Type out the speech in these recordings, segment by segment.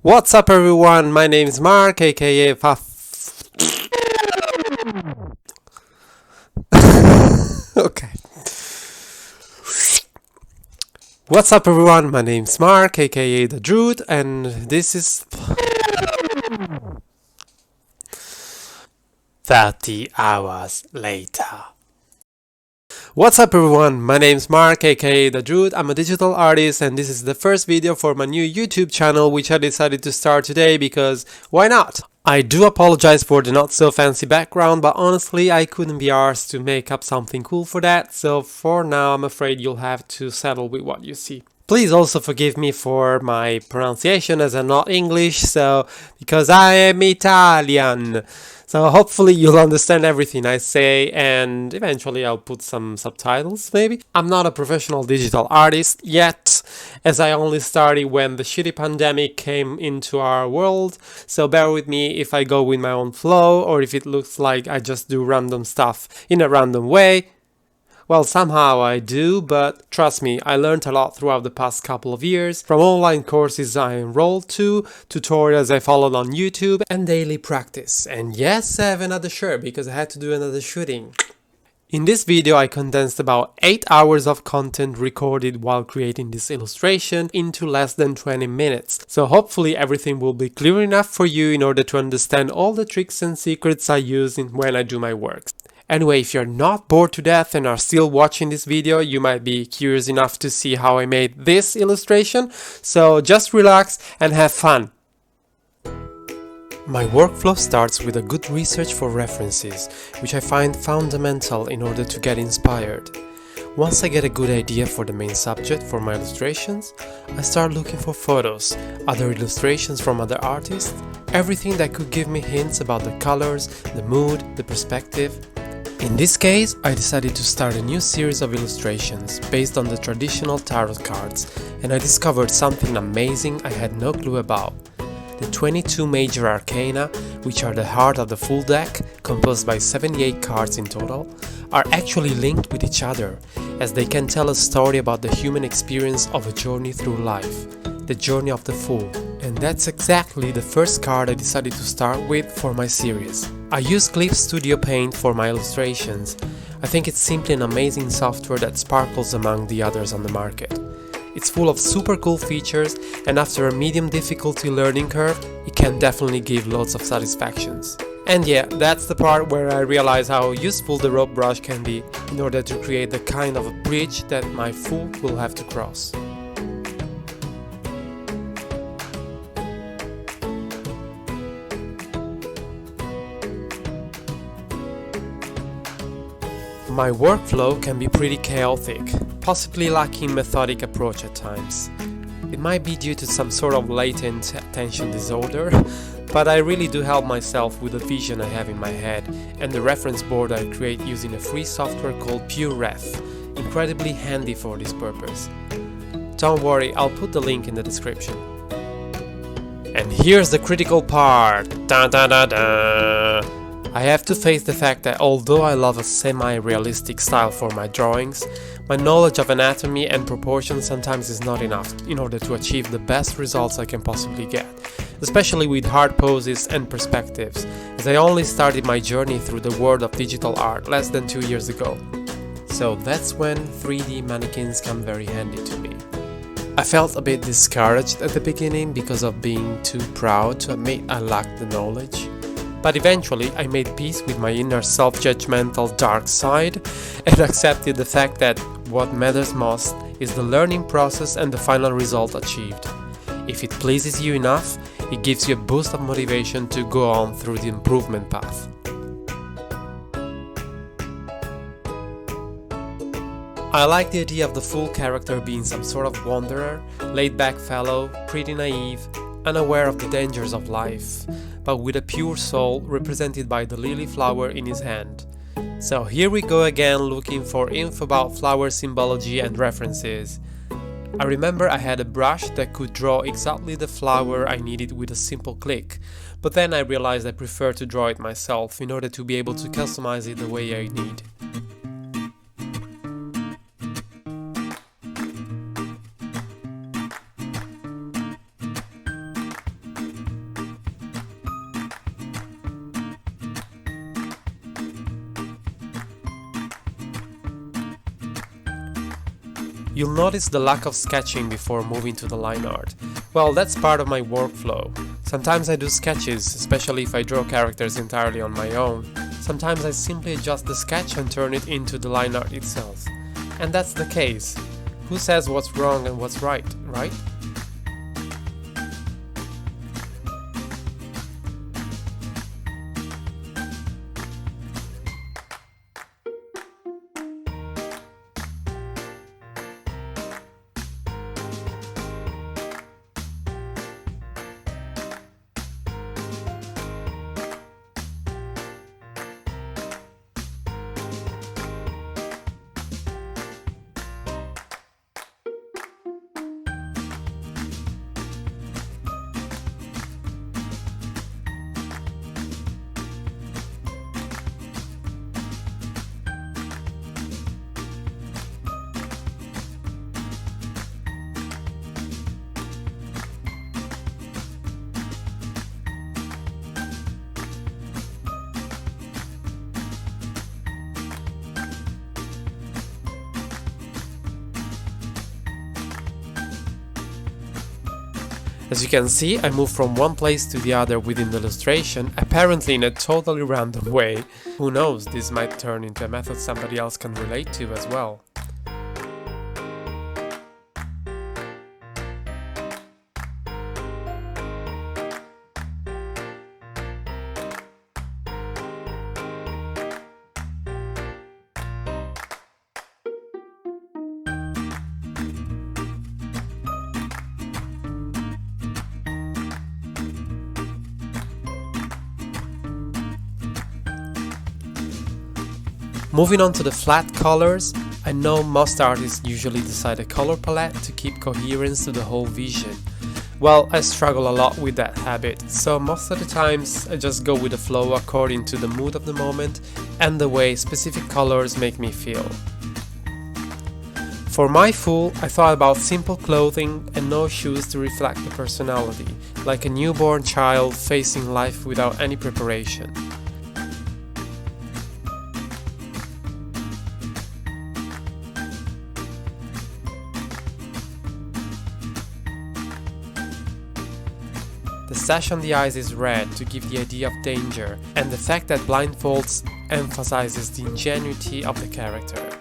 What's up, everyone? My name is Mark, aka Faf. Okay. What's up, everyone? My name is Mark, aka The Druid, and this is 30 hours later. What's up, everyone? My name's Mark, aka The Druid. I'm a digital artist, and this is the first video for my new YouTube channel, which I decided to start today because why not? I do apologize for the not so fancy background, but honestly, I couldn't be arsed to make up something cool for that, so for now, I'm afraid you'll have to settle with what you see. Please also forgive me for my pronunciation as I'm not English, because I am Italian. So hopefully you'll understand everything I say, and eventually I'll put some subtitles maybe. I'm not a professional digital artist yet, as I only started when the shitty pandemic came into our world, so bear with me if I go with my own flow or if it looks like I just do random stuff in a random way. Well, somehow I do, but trust me, I learned a lot throughout the past couple of years, from online courses I enrolled to, tutorials I followed on YouTube, and daily practice. And yes, I have another shirt because I had to do another shooting. In this video, I condensed about 8 hours of content recorded while creating this illustration into less than 20 minutes. So hopefully everything will be clear enough for you in order to understand all the tricks and secrets I use when I do my work. Anyway, if you're not bored to death and are still watching this video, you might be curious enough to see how I made this illustration, so just relax and have fun. My workflow starts with a good research for references, which I find fundamental in order to get inspired. Once I get a good idea for the main subject for my illustrations, I start looking for photos, other illustrations from other artists, everything that could give me hints about the colors, the mood, the perspective. In this case, I decided to start a new series of illustrations based on the traditional tarot cards, and I discovered something amazing I had no clue about. The 22 major arcana, which are the heart of the full deck, composed by 78 cards in total, are actually linked with each other, as they can tell a story about the human experience of a journey through life, the journey of the fool. And that's exactly the first card I decided to start with for my series. I use Clip Studio Paint for my illustrations. I think it's simply an amazing software that sparkles among the others on the market. It's full of super cool features, and after a medium difficulty learning curve, it can definitely give loads of satisfactions. And yeah, that's the part where I realize how useful the rope brush can be in order to create the kind of a bridge that my fool will have to cross. My workflow can be pretty chaotic, possibly lacking methodic approach at times. It might be due to some sort of latent attention disorder, but I really do help myself with the vision I have in my head and the reference board I create using a free software called PureRef, incredibly handy for this purpose. Don't worry, I'll put the link in the description. And here's the critical part! Da da da da! I have to face the fact that although I love a semi-realistic style for my drawings, my knowledge of anatomy and proportion sometimes is not enough in order to achieve the best results I can possibly get, especially with hard poses and perspectives, as I only started my journey through the world of digital art less than 2 years ago. So that's when 3D mannequins come very handy to me. I felt a bit discouraged at the beginning because of being too proud to admit I lacked the knowledge. But eventually I made peace with my inner self-judgmental dark side and accepted the fact that what matters most is the learning process and the final result achieved. If it pleases you enough, it gives you a boost of motivation to go on through the improvement path. I like the idea of the full character being some sort of wanderer, laid-back fellow, pretty naive, unaware of the dangers of life, but with a pure soul represented by the lily flower in his hand. So here we go again looking for info about flower symbology and references. I remember I had a brush that could draw exactly the flower I needed with a simple click, but then I realized I prefer to draw it myself in order to be able to customize it the way I need. You'll notice the lack of sketching before moving to the line art. Well, that's part of my workflow. Sometimes I do sketches, especially if I draw characters entirely on my own. Sometimes I simply adjust the sketch and turn it into the line art itself. And that's the case. Who says what's wrong and what's right, right? As you can see, I move from one place to the other within the illustration, apparently in a totally random way. Who knows, this might turn into a method somebody else can relate to as well. Moving on to the flat colors, I know most artists usually decide a color palette to keep coherence to the whole vision. Well, I struggle a lot with that habit, so most of the times I just go with the flow according to the mood of the moment and the way specific colors make me feel. For my Fool, I thought about simple clothing and no shoes to reflect the personality, like a newborn child facing life without any preparation. The sash on the eyes is red to give the idea of danger, and the fact that blindfolds emphasizes the ingenuity of the character.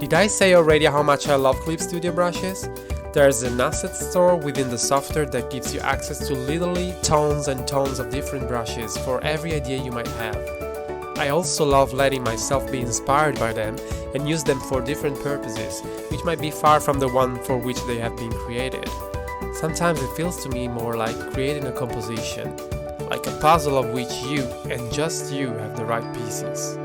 Did I say already how much I love Clip Studio brushes? There's an asset store within the software that gives you access to literally tons and tons of different brushes for every idea you might have. I also love letting myself be inspired by them and use them for different purposes, which might be far from the one for which they have been created. Sometimes it feels to me more like creating a composition, like a puzzle of which you, and just you, have the right pieces.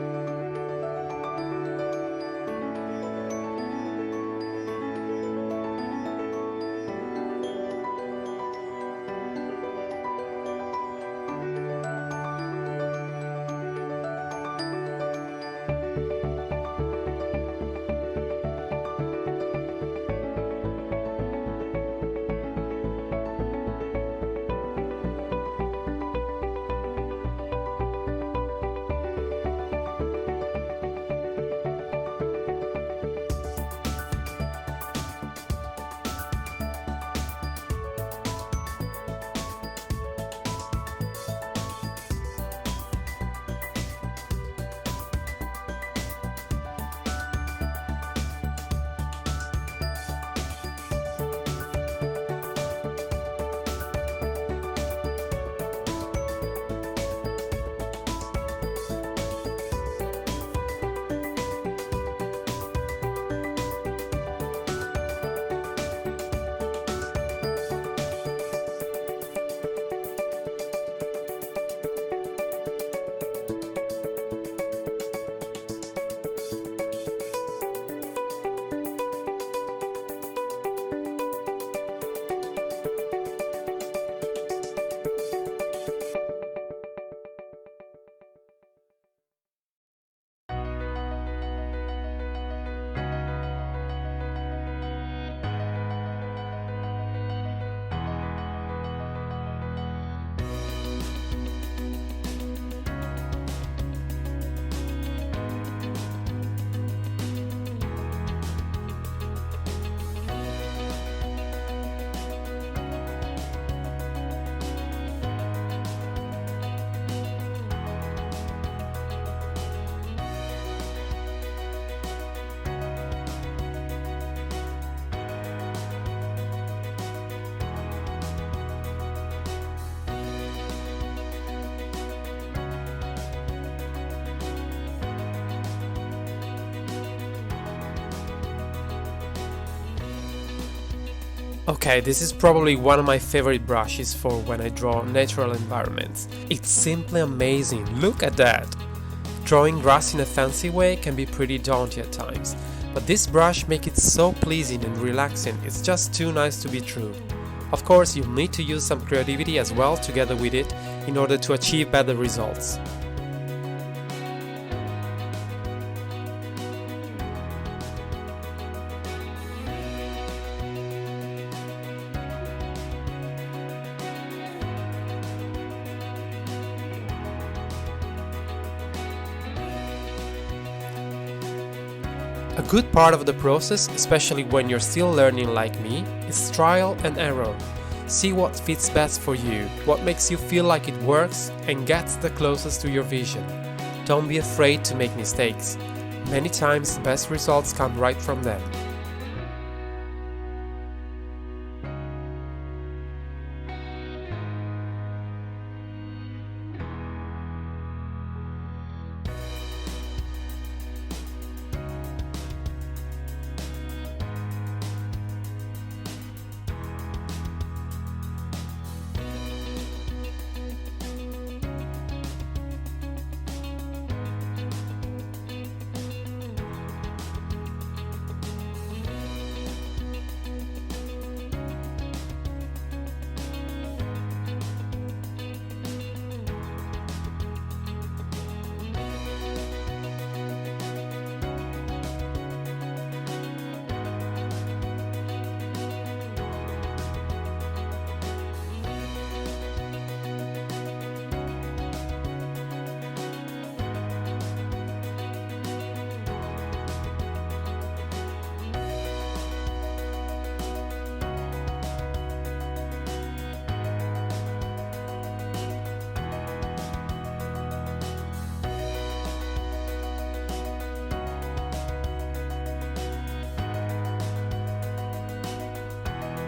Okay, this is probably one of my favorite brushes for when I draw natural environments. It's simply amazing, look at that! Drawing grass in a fancy way can be pretty daunting at times, but this brush makes it so pleasing and relaxing, it's just too nice to be true. Of course, you'll need to use some creativity as well together with it in order to achieve better results. A good part of the process, especially when you're still learning like me, is trial and error. See what fits best for you, what makes you feel like it works and gets the closest to your vision. Don't be afraid to make mistakes. Many times the best results come right from them.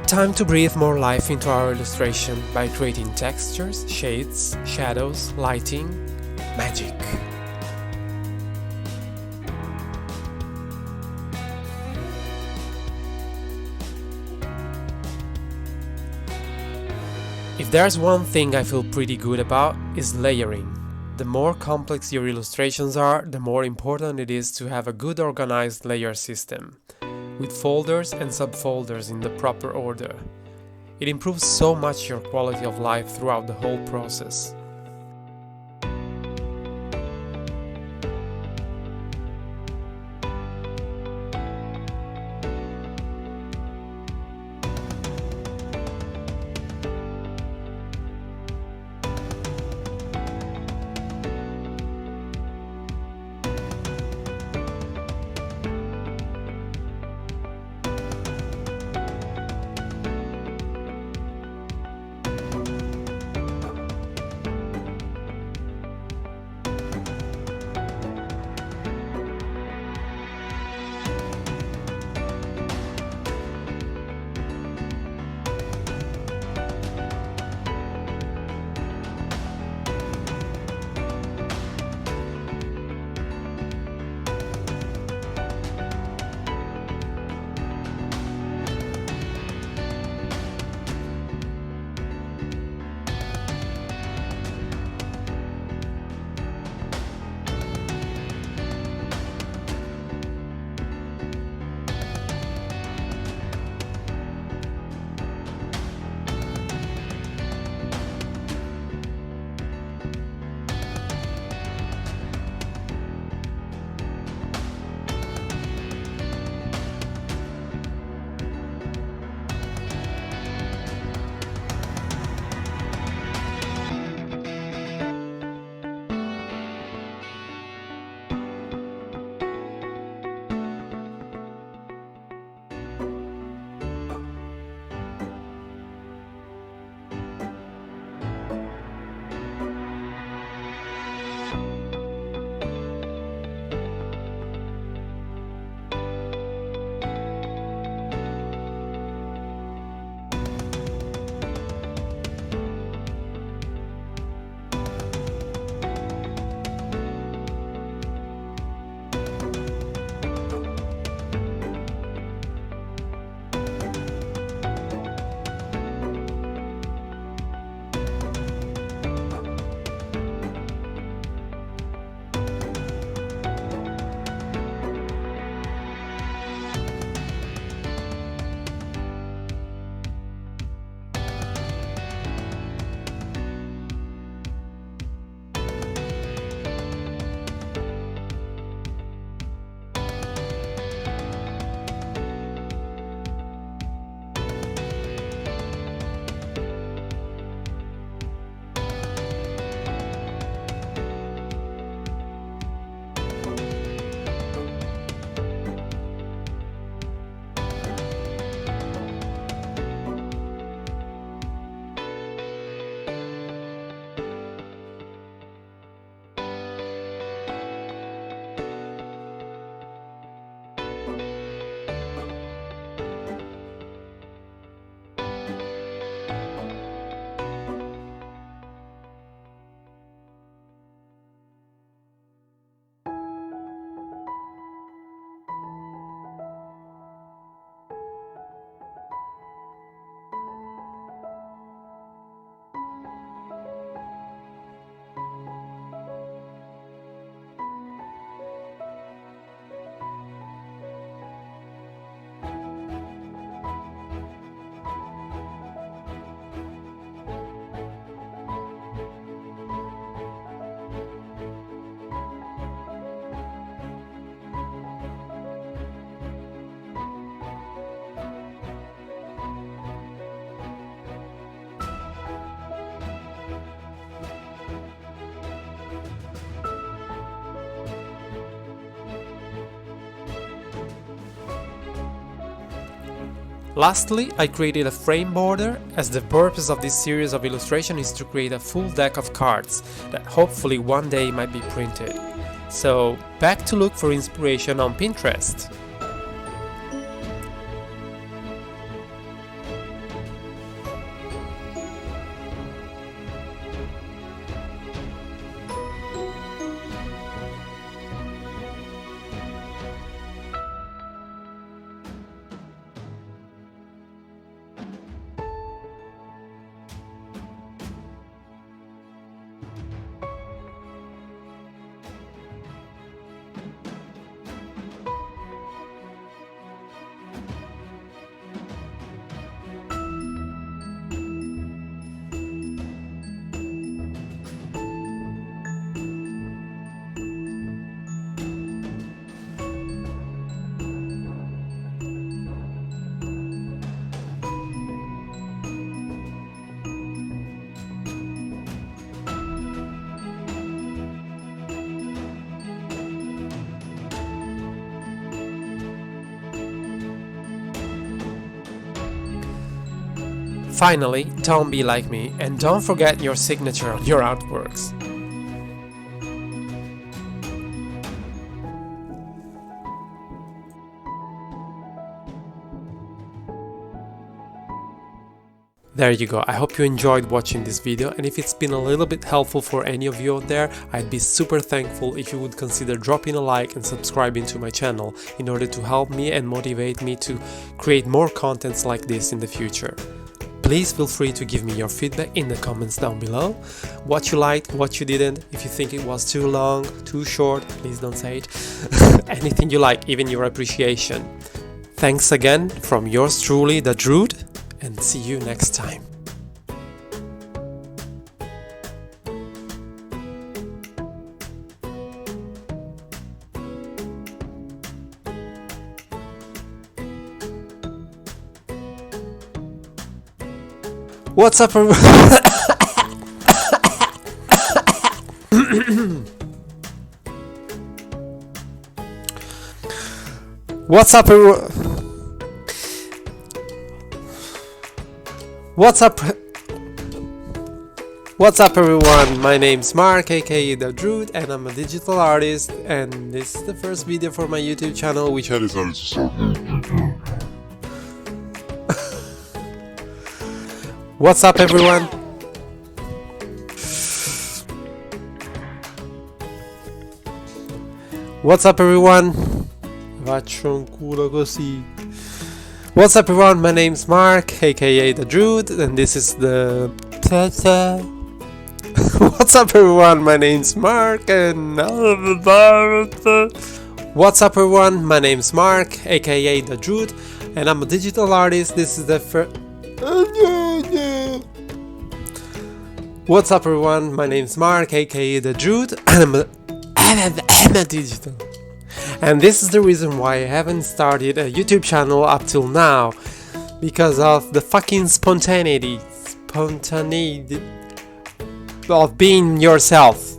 Time to breathe more life into our illustration by creating textures, shades, shadows, lighting, magic. If there's one thing I feel pretty good about, is layering. The more complex your illustrations are, the more important it is to have a good organized layer system, with folders and subfolders in the proper order. It improves so much your quality of life throughout the whole process. Lastly, I created a frame border, as the purpose of this series of illustration is to create a full deck of cards that hopefully one day might be printed. So back to look for inspiration on Pinterest. Finally, don't be like me and don't forget your signature on your artworks. There you go. I hope you enjoyed watching this video, and if it's been a little bit helpful for any of you out there, I'd be super thankful if you would consider dropping a like and subscribing to my channel in order to help me and motivate me to create more contents like this in the future. Please feel free to give me your feedback in the comments down below. What you liked, what you didn't. If you think it was too long, too short, please don't say it. Anything you like, even your appreciation. Thanks again from yours truly, the Druid, and see you next time. What's up, What's up, What's up, everyone? My name's Mark, aka The Druid, and I'm a digital artist, and this is the first video for my YouTube channel, which I decided to start. What's up, everyone? What's up, everyone? Faccio un culo così. What's up, everyone? My name's Mark, aka The Druid, and this is the... What's up, everyone? My name's Mark, and... What's up, everyone? My name's Mark, aka The Druid, and I'm a digital artist. This is the first... What's up, everyone? My name's Mark, aka The Druid, and I'm a digital. And this is the reason why I haven't started a YouTube channel up till now, because of the fucking spontaneity of being yourself.